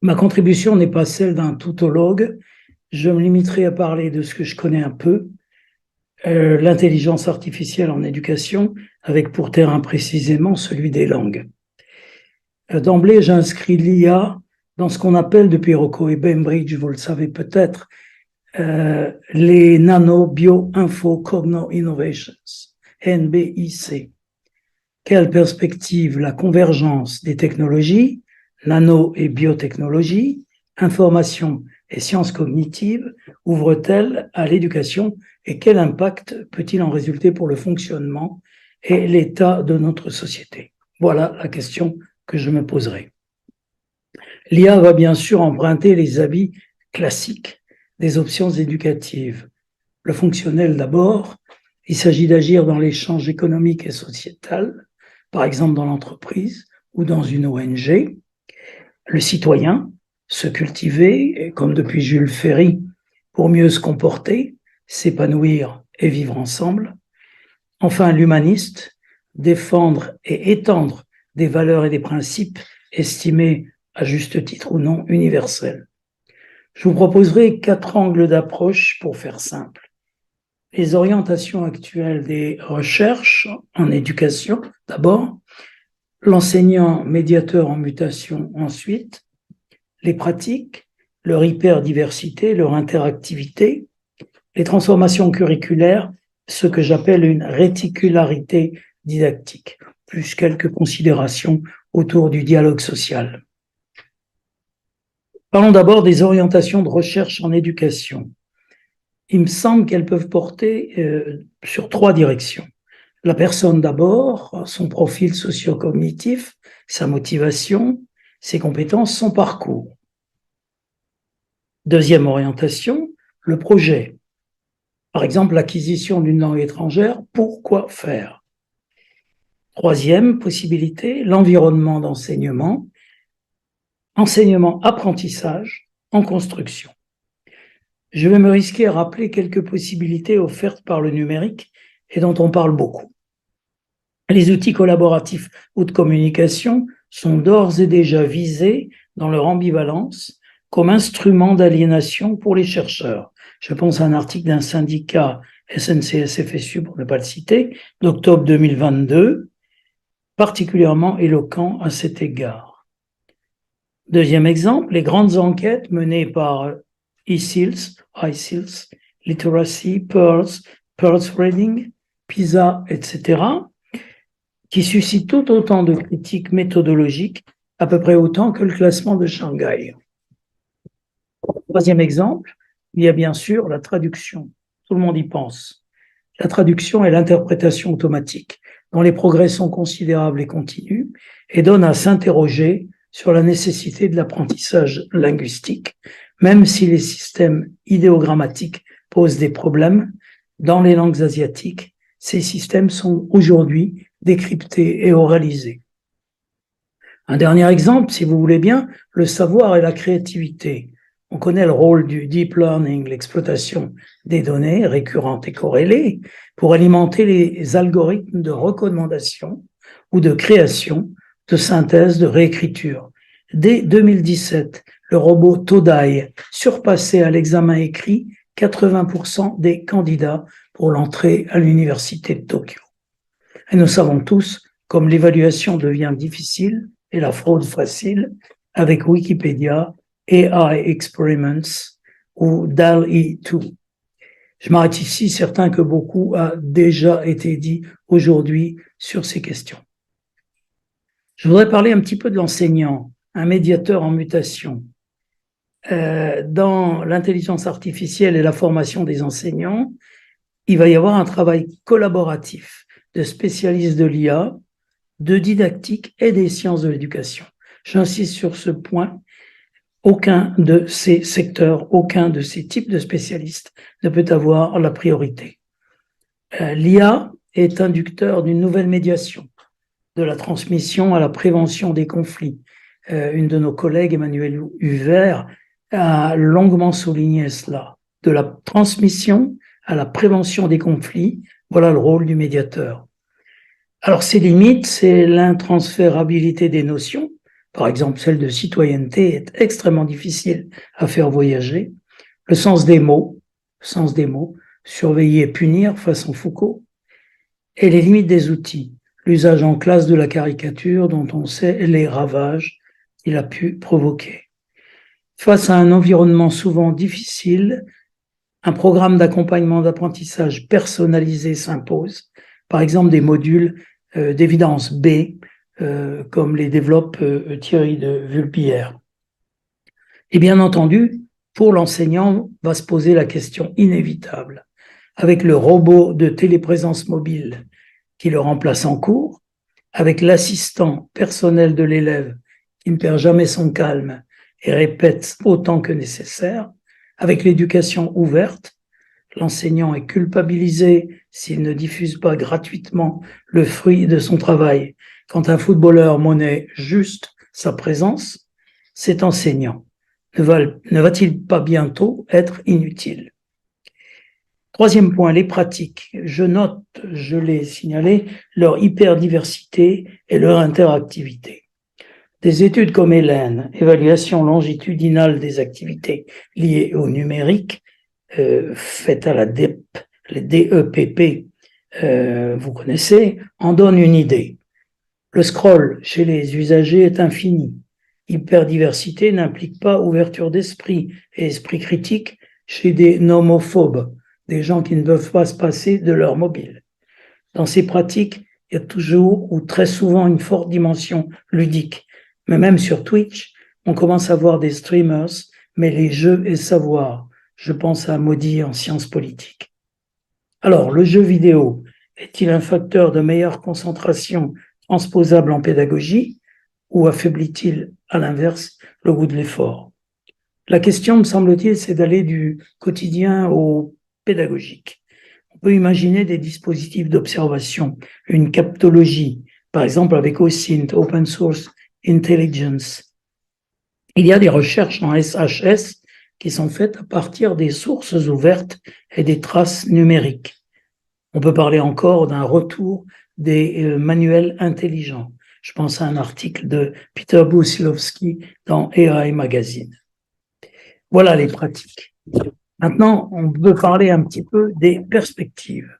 Ma contribution n'est pas celle d'un tautologue. Je me limiterai à parler de ce que je connais un peu, l'intelligence artificielle en éducation, avec pour terrain précisément celui des langues. D'emblée, j'inscris l'IA dans ce qu'on appelle depuis Rocco et Bainbridge, vous le savez peut-être, les Nano Bio Info Cogno Innovations, NBIC. Quelle perspective la convergence des technologies, nano et biotechnologie, information et sciences cognitives ouvre-t-elle à l'éducation, et quel impact peut-il en résulter pour le fonctionnement et l'état de notre société? Voilà la question que je me poserai. L'IA va bien sûr emprunter les habits classiques des options éducatives. Le fonctionnel d'abord, il s'agit d'agir dans l'échange économique et sociétal, par exemple dans l'entreprise ou dans une ONG. Le citoyen, se cultiver, comme depuis Jules Ferry, pour mieux se comporter, s'épanouir et vivre ensemble. Enfin, l'humaniste, défendre et étendre des valeurs et des principes estimés à juste titre ou non universels. Je vous proposerai 4 angles d'approche pour faire simple. Les orientations actuelles des recherches en éducation, d'abord, l'enseignant médiateur en mutation ensuite, les pratiques, leur hyperdiversité, leur interactivité, les transformations curriculaires, ce que j'appelle une réticularité didactique, plus quelques considérations autour du dialogue social. Parlons d'abord des orientations de recherche en éducation. Il me semble qu'elles peuvent porter sur 3 directions. La personne d'abord, son profil socio-cognitif, sa motivation, ses compétences, son parcours. Deuxième orientation, le projet. Par exemple, l'acquisition d'une langue étrangère, pourquoi faire? Troisième possibilité, l'environnement d'enseignement, enseignement-apprentissage en construction. Je vais me risquer à rappeler quelques possibilités offertes par le numérique et dont on parle beaucoup. Les outils collaboratifs ou de communication sont d'ores et déjà visés dans leur ambivalence comme instrument d'aliénation pour les chercheurs. Je pense à un article d'un syndicat SNCF-FSU, pour ne pas le citer, d'octobre 2022, particulièrement éloquent à cet égard. Deuxième exemple, les grandes enquêtes menées par ICILS, Literacy, Pearls Reading, PISA, etc., qui suscitent tout autant de critiques méthodologiques, à peu près autant que le classement de Shanghai. Troisième exemple, il y a bien sûr la traduction. Tout le monde y pense. La traduction et l'interprétation automatique, dont les progrès sont considérables et continus, et donnent à s'interroger sur la nécessité de l'apprentissage linguistique, même si les systèmes idéogrammatiques posent des problèmes. Dans les langues asiatiques, ces systèmes sont aujourd'hui décryptés et oralisés. Un dernier exemple, si vous voulez bien, le savoir et la créativité. On connaît le rôle du deep learning, l'exploitation des données récurrentes et corrélées pour alimenter les algorithmes de recommandation ou de création, de synthèse, de réécriture. Dès 2017, le robot Todai surpassait à l'examen écrit 80% des candidats pour l'entrée à l'université de Tokyo. Et nous savons tous, comme l'évaluation devient difficile et la fraude facile, avec Wikipédia, AI Experiments ou DALL-E 2. Je m'arrête ici, certain que beaucoup a déjà été dit aujourd'hui sur ces questions. Je voudrais parler un petit peu de l'enseignant, un médiateur en mutation. Dans l'intelligence artificielle et la formation des enseignants, il va y avoir un travail collaboratif de spécialistes de l'IA, de didactique et des sciences de l'éducation. J'insiste sur ce point. Aucun de ces secteurs, aucun de ces types de spécialistes ne peut avoir la priorité. L'IA est inducteur d'une nouvelle médiation, de la transmission à la prévention des conflits. Une de nos collègues, Emmanuel Huvert, a longuement souligné cela. De la transmission à la prévention des conflits, voilà le rôle du médiateur. Alors, ses limites, c'est l'intransférabilité des notions. Par exemple, celle de citoyenneté est extrêmement difficile à faire voyager. Le sens des mots, surveiller et punir, façon Foucault. Et les limites des outils, l'usage en classe de la caricature dont on sait les ravages qu'il a pu provoquer. Face à un environnement souvent difficile, un programme d'accompagnement d'apprentissage personnalisé s'impose. Par exemple, des modules d'évidence B, comme les développe Thierry de Vulpière. Et bien entendu, pour l'enseignant, va se poser la question inévitable. Avec le robot de téléprésence mobile qui le remplace en cours, avec l'assistant personnel de l'élève qui ne perd jamais son calme et répète autant que nécessaire, avec l'éducation ouverte, l'enseignant est culpabilisé s'il ne diffuse pas gratuitement le fruit de son travail. Quand un footballeur monnaie juste sa présence, cet enseignant ne va-t-il pas bientôt être inutile? Troisième point, les pratiques. Je note, je l'ai signalé, leur hyperdiversité et leur interactivité. Des études comme Hélène, évaluation longitudinale des activités liées au numérique, faites à la DEP, les DEPP, vous connaissez, en donnent une idée. Le scroll chez les usagers est infini. Hyperdiversité n'implique pas ouverture d'esprit et esprit critique chez des nomophobes, des gens qui ne peuvent pas se passer de leur mobile. Dans ces pratiques, il y a toujours ou très souvent une forte dimension ludique. Mais même sur Twitch, on commence à voir des streamers, mais les jeux et savoir. Je pense à Maudit en sciences politiques. Alors, le jeu vidéo est-il un facteur de meilleure concentration transposable en pédagogie ou affaiblit-il, à l'inverse, le goût de l'effort? La question, me semble-t-il, c'est d'aller du quotidien au pédagogique. On peut imaginer des dispositifs d'observation, une captologie, par exemple avec OSINT, Open Source Intelligence. Il y a des recherches en SHS qui sont faites à partir des sources ouvertes et des traces numériques. On peut parler encore d'un retour des manuels intelligents. Je pense à un article de Peter Bousilowski dans AI Magazine. Voilà les pratiques. Maintenant, on peut parler un petit peu des perspectives.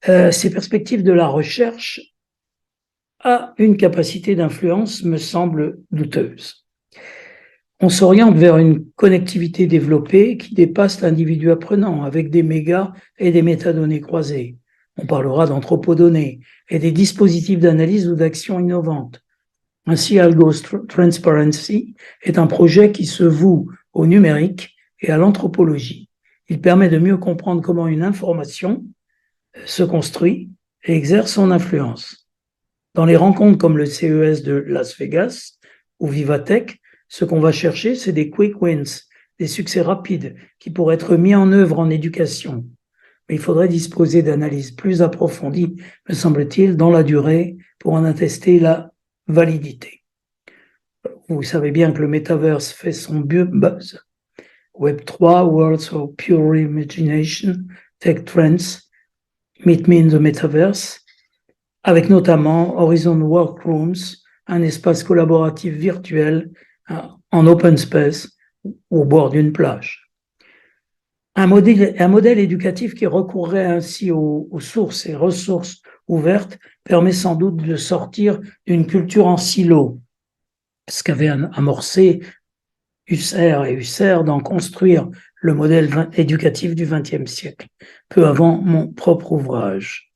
Ces perspectives de la recherche a une capacité d'influence, me semble, douteuse. On s'oriente vers une connectivité développée qui dépasse l'individu apprenant, avec des méga et des métadonnées croisées. On parlera d'anthropodonnées et des dispositifs d'analyse ou d'action innovantes. Ainsi, Algos Transparency est un projet qui se voue au numérique et à l'anthropologie. Il permet de mieux comprendre comment une information se construit et exerce son influence. Dans les rencontres comme le CES de Las Vegas ou Vivatech, ce qu'on va chercher, c'est des quick wins, des succès rapides qui pourraient être mis en œuvre en éducation. Mais il faudrait disposer d'analyses plus approfondies, me semble-t-il, dans la durée pour en attester la validité. Vous savez bien que le Metaverse fait son buzz. Web3, Worlds of Pure Imagination, Tech Trends, Meet Me in the Metaverse, avec notamment Horizon Workrooms, un espace collaboratif virtuel en open space au bord d'une plage. Un modèle éducatif qui recourrait ainsi aux sources et ressources ouvertes permet sans doute de sortir d'une culture en silo, ce qu'avait amorcé Husserl et Husserl d'en construire le modèle éducatif du XXe siècle, peu avant mon propre ouvrage.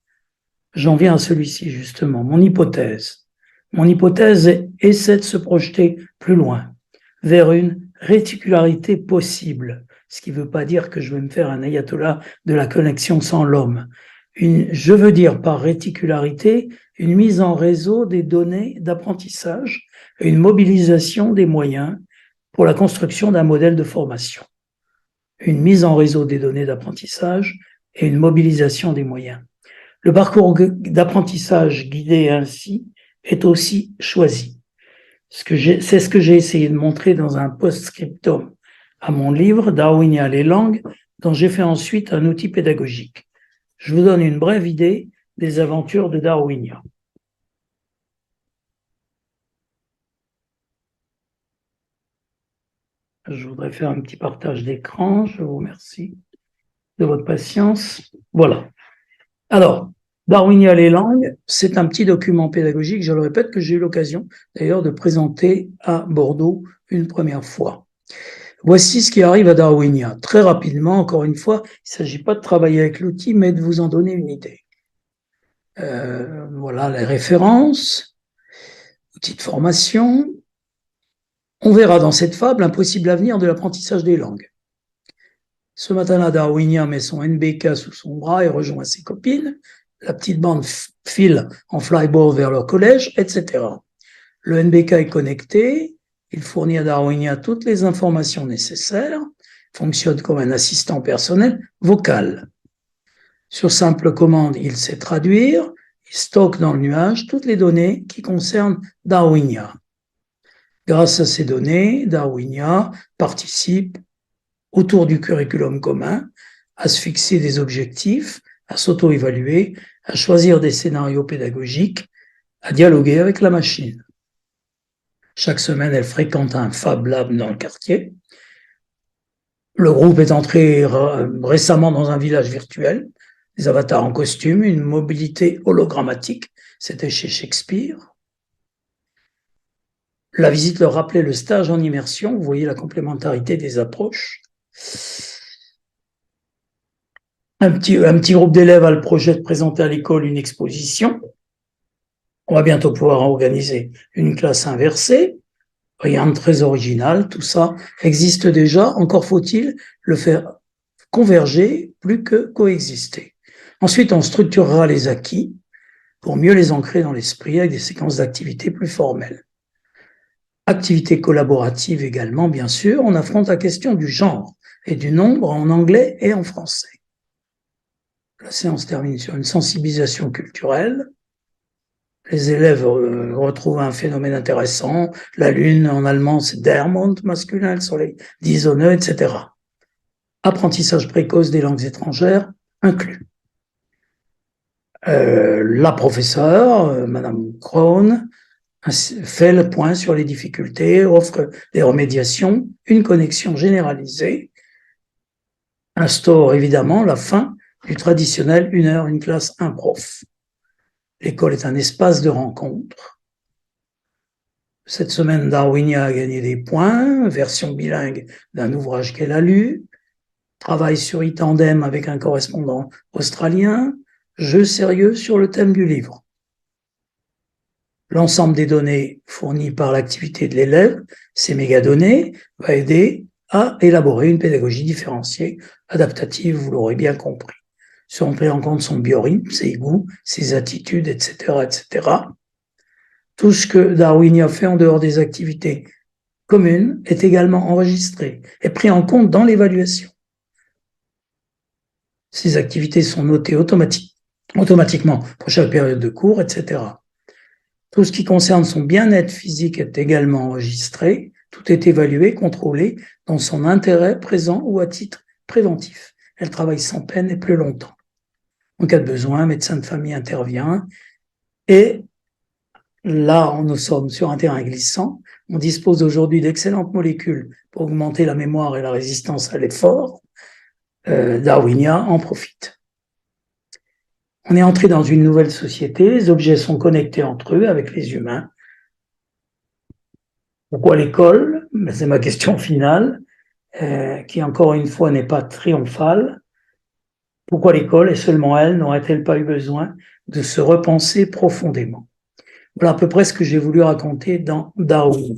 J'en viens à celui-ci justement, mon hypothèse. Mon hypothèse essaie de se projeter plus loin, vers une réticularité possible, ce qui ne veut pas dire que je vais me faire un ayatollah de la connexion sans l'homme. Je veux dire par réticularité une mise en réseau des données d'apprentissage et une mobilisation des moyens pour la construction d'un modèle de formation. Une mise en réseau des données d'apprentissage et une mobilisation des moyens. Le parcours d'apprentissage guidé ainsi est aussi choisi. C'est ce que j'ai essayé de montrer dans un post-scriptum à mon livre Darwinia les langues, dont j'ai fait ensuite un outil pédagogique. Je vous donne une brève idée des aventures de Darwinia. Je voudrais faire un petit partage d'écran. Je vous remercie de votre patience. Voilà. Alors, Darwinia les langues, c'est un petit document pédagogique, je le répète, que j'ai eu l'occasion d'ailleurs de présenter à Bordeaux une première fois. Voici ce qui arrive à Darwinia. Très rapidement, encore une fois, il ne s'agit pas de travailler avec l'outil, mais de vous en donner une idée. Voilà les références, outils de formation. On verra dans cette fable un possible avenir de l'apprentissage des langues. Ce matin-là, Darwinia met son NBK sous son bras et rejoint ses copines. La petite bande file en flyboard vers leur collège, etc. Le NBK est connecté, il fournit à Darwinia toutes les informations nécessaires, fonctionne comme un assistant personnel vocal. Sur simple commande, il sait traduire, il stocke dans le nuage toutes les données qui concernent Darwinia. Grâce à ces données, Darwinia participe autour du curriculum commun, à se fixer des objectifs, à s'auto-évaluer, à choisir des scénarios pédagogiques, à dialoguer avec la machine. Chaque semaine, elle fréquente un Fab Lab dans le quartier. Le groupe est entré récemment dans un village virtuel, des avatars en costume, une mobilité hologrammatique, c'était chez Shakespeare. La visite leur rappelait le stage en immersion, vous voyez la complémentarité des approches. Un petit groupe d'élèves a le projet de présenter à l'école une exposition. On va bientôt pouvoir organiser une classe inversée. Rien de très original, tout ça existe déjà. Encore faut-il le faire converger plus que coexister. Ensuite, on structurera les acquis pour mieux les ancrer dans l'esprit avec des séquences d'activités plus formelles. Activités collaboratives également, bien sûr. On affronte la question du genre et du nombre en anglais et en français. La séance termine sur une sensibilisation culturelle. Les élèves retrouvent un phénomène intéressant. La lune, en allemand, c'est der Mond masculin, le soleil, die Sonne, etc. Apprentissage précoce des langues étrangères inclus. La professeure, Madame Krohn, fait le point sur les difficultés, offre des remédiations, une connexion généralisée, instaure évidemment la fin du traditionnel 1 heure, une classe, un prof. L'école est un espace de rencontre. Cette semaine, Darwinia a gagné des points, version bilingue d'un ouvrage qu'elle a lu, travail sur e-tandem avec un correspondant australien, jeu sérieux sur le thème du livre. L'ensemble des données fournies par l'activité de l'élève, ces mégadonnées, va aider à élaborer une pédagogie différenciée, adaptative, vous l'aurez bien compris. Si on prend en compte son biorhythme, ses goûts, ses attitudes, etc., etc. Tout ce que Darwinia fait en dehors des activités communes est également enregistré et pris en compte dans l'évaluation. Ces activités sont notées automatiquement pour chaque période de cours, etc. Tout ce qui concerne son bien-être physique est également enregistré. Tout est évalué, contrôlé dans son intérêt présent ou à titre préventif. Elle travaille sans peine et plus longtemps. En cas de besoin, un médecin de famille intervient. Et là, nous sommes sur un terrain glissant. On dispose aujourd'hui d'excellentes molécules pour augmenter la mémoire et la résistance à l'effort. Darwinia en profite. On est entré dans une nouvelle société, les objets sont connectés entre eux avec les humains. Pourquoi l'école? C'est ma question finale, qui encore une fois n'est pas triomphale. Pourquoi l'école, et seulement elle, n'aurait-elle pas eu besoin de se repenser profondément? Voilà à peu près ce que j'ai voulu raconter dans Darwin.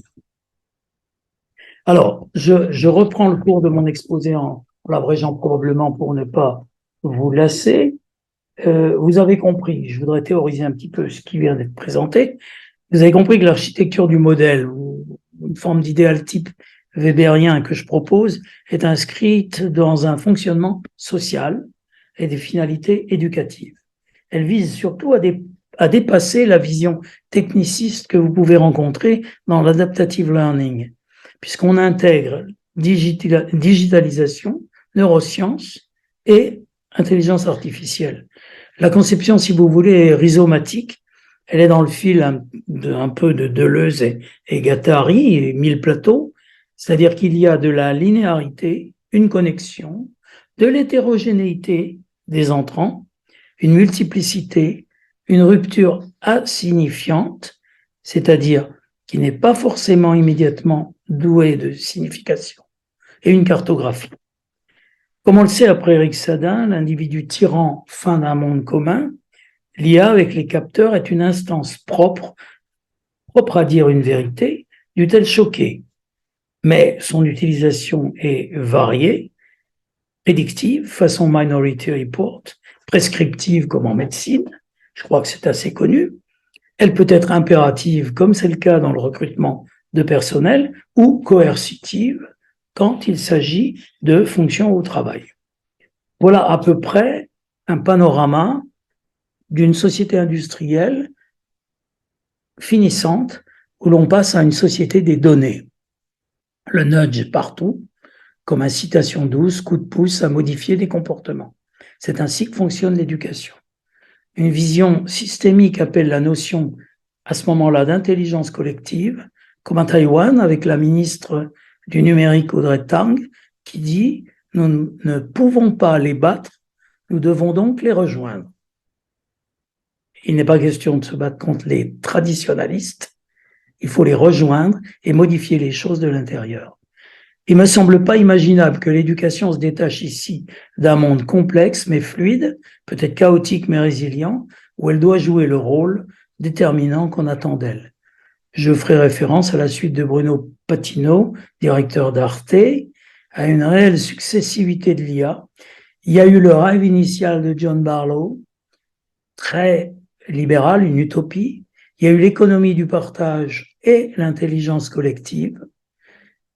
Alors, je reprends le cours de mon exposé en l'abrégeant probablement pour ne pas vous lasser. Vous avez compris, je voudrais théoriser un petit peu ce qui vient d'être présenté. Vous avez compris que l'architecture du modèle, ou une forme d'idéal type weberien que je propose, est inscrite dans un fonctionnement social et des finalités éducatives. Elle vise surtout à dépasser la vision techniciste que vous pouvez rencontrer dans l'adaptative learning, puisqu'on intègre digitalisation, neurosciences et intelligence artificielle. La conception, si vous voulez, est rhizomatique. Elle est dans le fil un peu de Deleuze et Guattari, et Mille Plateau, c'est-à-dire qu'il y a de la linéarité, une connexion, de l'hétérogénéité des entrants, une multiplicité, une rupture insignifiante, c'est-à-dire qui n'est pas forcément immédiatement douée de signification, et une cartographie. Comme on le sait après Eric Sadin, l'individu tyran fin d'un monde commun, l'IA avec les capteurs est une instance propre à dire une vérité, dût-elle choquer. Mais son utilisation est variée, prédictive, façon Minority Report, prescriptive comme en médecine, je crois que c'est assez connu. Elle peut être impérative, comme c'est le cas dans le recrutement de personnel, ou coercitive, quand il s'agit de fonctions au travail. Voilà à peu près un panorama d'une société industrielle finissante où l'on passe à une société des données. Le nudge partout, comme incitation douce, coup de pouce à modifier des comportements. C'est ainsi que fonctionne l'éducation. Une vision systémique appelle la notion à ce moment-là d'intelligence collective, comme à Taïwan avec la ministre du numérique Audrey Tang, qui dit « Nous ne pouvons pas les battre, nous devons donc les rejoindre ». Il n'est pas question de se battre contre les traditionalistes, il faut les rejoindre et modifier les choses de l'intérieur. Il me semble pas imaginable que l'éducation se détache ici d'un monde complexe mais fluide, peut-être chaotique mais résilient, où elle doit jouer le rôle déterminant qu'on attend d'elle. Je ferai référence à la suite de Bruno Patino, directeur d'Arte, à une réelle successivité de l'IA. Il y a eu le rêve initial de John Barlow, très libéral, une utopie. Il y a eu l'économie du partage et l'intelligence collective,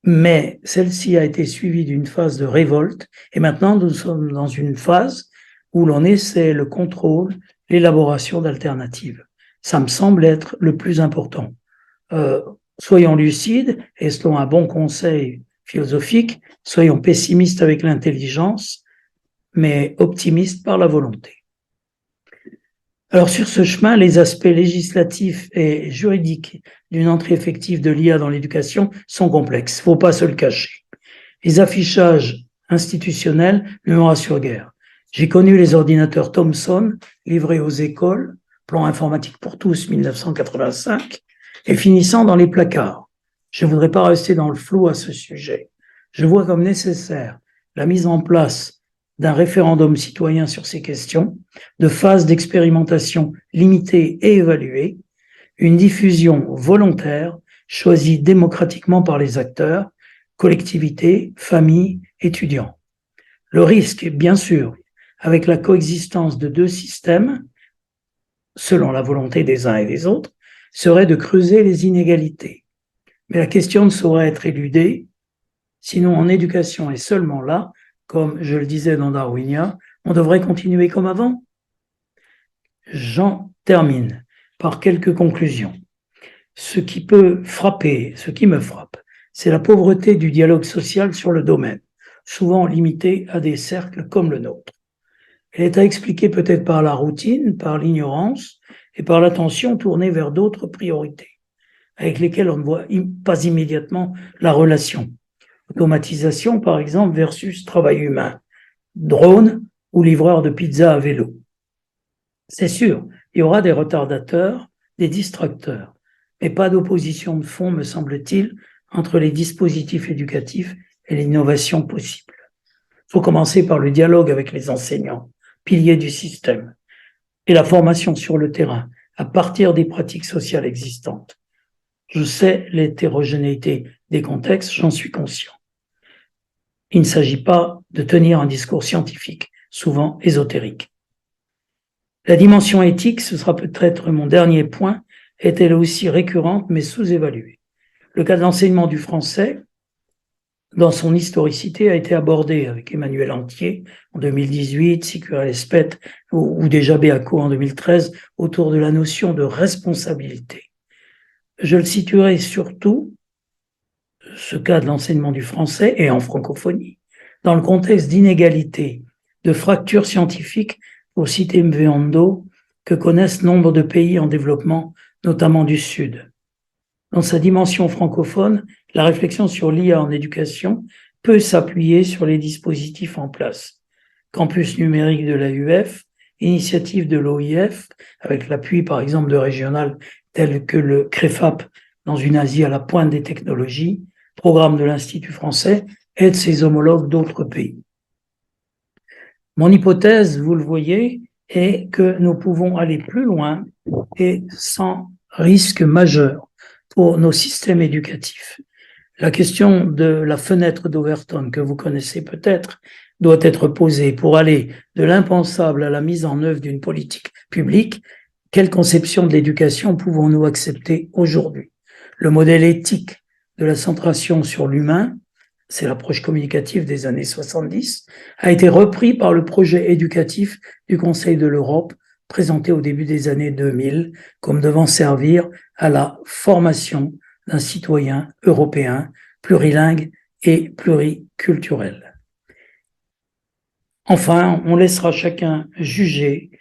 mais celle-ci a été suivie d'une phase de révolte, et maintenant nous sommes dans une phase où l'on essaie le contrôle, l'élaboration d'alternatives. Ça me semble être le plus important. Soyons lucides, et selon un bon conseil philosophique, soyons pessimistes avec l'intelligence, mais optimistes par la volonté. Alors sur ce chemin, les aspects législatifs et juridiques d'une entrée effective de l'IA dans l'éducation sont complexes, faut pas se le cacher. Les affichages institutionnels ne me rassurent guère. J'ai connu les ordinateurs Thomson livrés aux écoles, plan informatique pour tous 1985, et finissant dans les placards. Je ne voudrais pas rester dans le flou à ce sujet. Je vois comme nécessaire la mise en place d'un référendum citoyen sur ces questions, de phases d'expérimentation limitées et évaluées, une diffusion volontaire choisie démocratiquement par les acteurs, collectivités, familles, étudiants. Le risque, bien sûr, avec la coexistence de deux systèmes, selon la volonté des uns et des autres, serait de creuser les inégalités. Mais la question ne saurait être éludée, sinon en éducation et seulement là, comme je le disais dans Darwinia, on devrait continuer comme avant. J'en termine par quelques conclusions. Ce qui me frappe, c'est la pauvreté du dialogue social sur le domaine, souvent limité à des cercles comme le nôtre. Elle est à expliquer peut-être par la routine, par l'ignorance et par l'attention tournée vers d'autres priorités, avec lesquelles on ne voit pas immédiatement la relation. Automatisation, par exemple, versus travail humain, drone ou livreur de pizza à vélo. C'est sûr, il y aura des retardateurs, des distracteurs, mais pas d'opposition de fond, me semble-t-il, entre les dispositifs éducatifs et l'innovation possible. Il faut commencer par le dialogue avec les enseignants, piliers du système, et la formation sur le terrain, à partir des pratiques sociales existantes. Je sais l'hétérogénéité des contextes, j'en suis conscient. Il ne s'agit pas de tenir un discours scientifique, souvent ésotérique. La dimension éthique, ce sera peut-être mon dernier point, est elle aussi récurrente mais sous-évaluée. Le cas de l'enseignement du français, dans son historicité, a été abordé avec Emmanuel Antier en 2018, Sicura Lespet ou déjà Beaco en 2013 autour de la notion de responsabilité. Je le situerai surtout, ce cas de l'enseignement du français et en francophonie, dans le contexte d'inégalité, de fractures scientifiques, pour citer Mveando, que connaissent nombre de pays en développement, notamment du Sud. Dans sa dimension francophone, la réflexion sur l'IA en éducation peut s'appuyer sur les dispositifs en place. Campus numérique de l'AUF, initiative de l'OIF, avec l'appui par exemple de régionales telles que le CREFAP dans une Asie à la pointe des technologies, programme de l'Institut français et de ses homologues d'autres pays. Mon hypothèse, vous le voyez, est que nous pouvons aller plus loin et sans risque majeur pour nos systèmes éducatifs. La question de la fenêtre d'Overton, que vous connaissez peut-être, doit être posée pour aller de l'impensable à la mise en œuvre d'une politique publique. Quelle conception de l'éducation pouvons-nous accepter aujourd'hui? Le modèle éthique de la centration sur l'humain, c'est l'approche communicative des années 70, a été repris par le projet éducatif du Conseil de l'Europe, présenté au début des années 2000, comme devant servir à la formation d'un citoyen européen plurilingue et pluriculturel. Enfin, on laissera chacun juger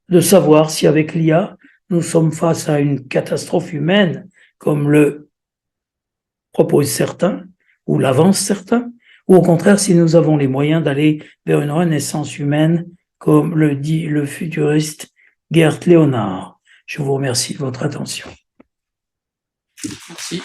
de savoir si avec l'IA, nous sommes face à une catastrophe humaine, comme le proposent certains, ou l'avancent certains, ou au contraire si nous avons les moyens d'aller vers une renaissance humaine, comme le dit le futuriste Gerd Leonhard. Je vous remercie de votre attention. Merci.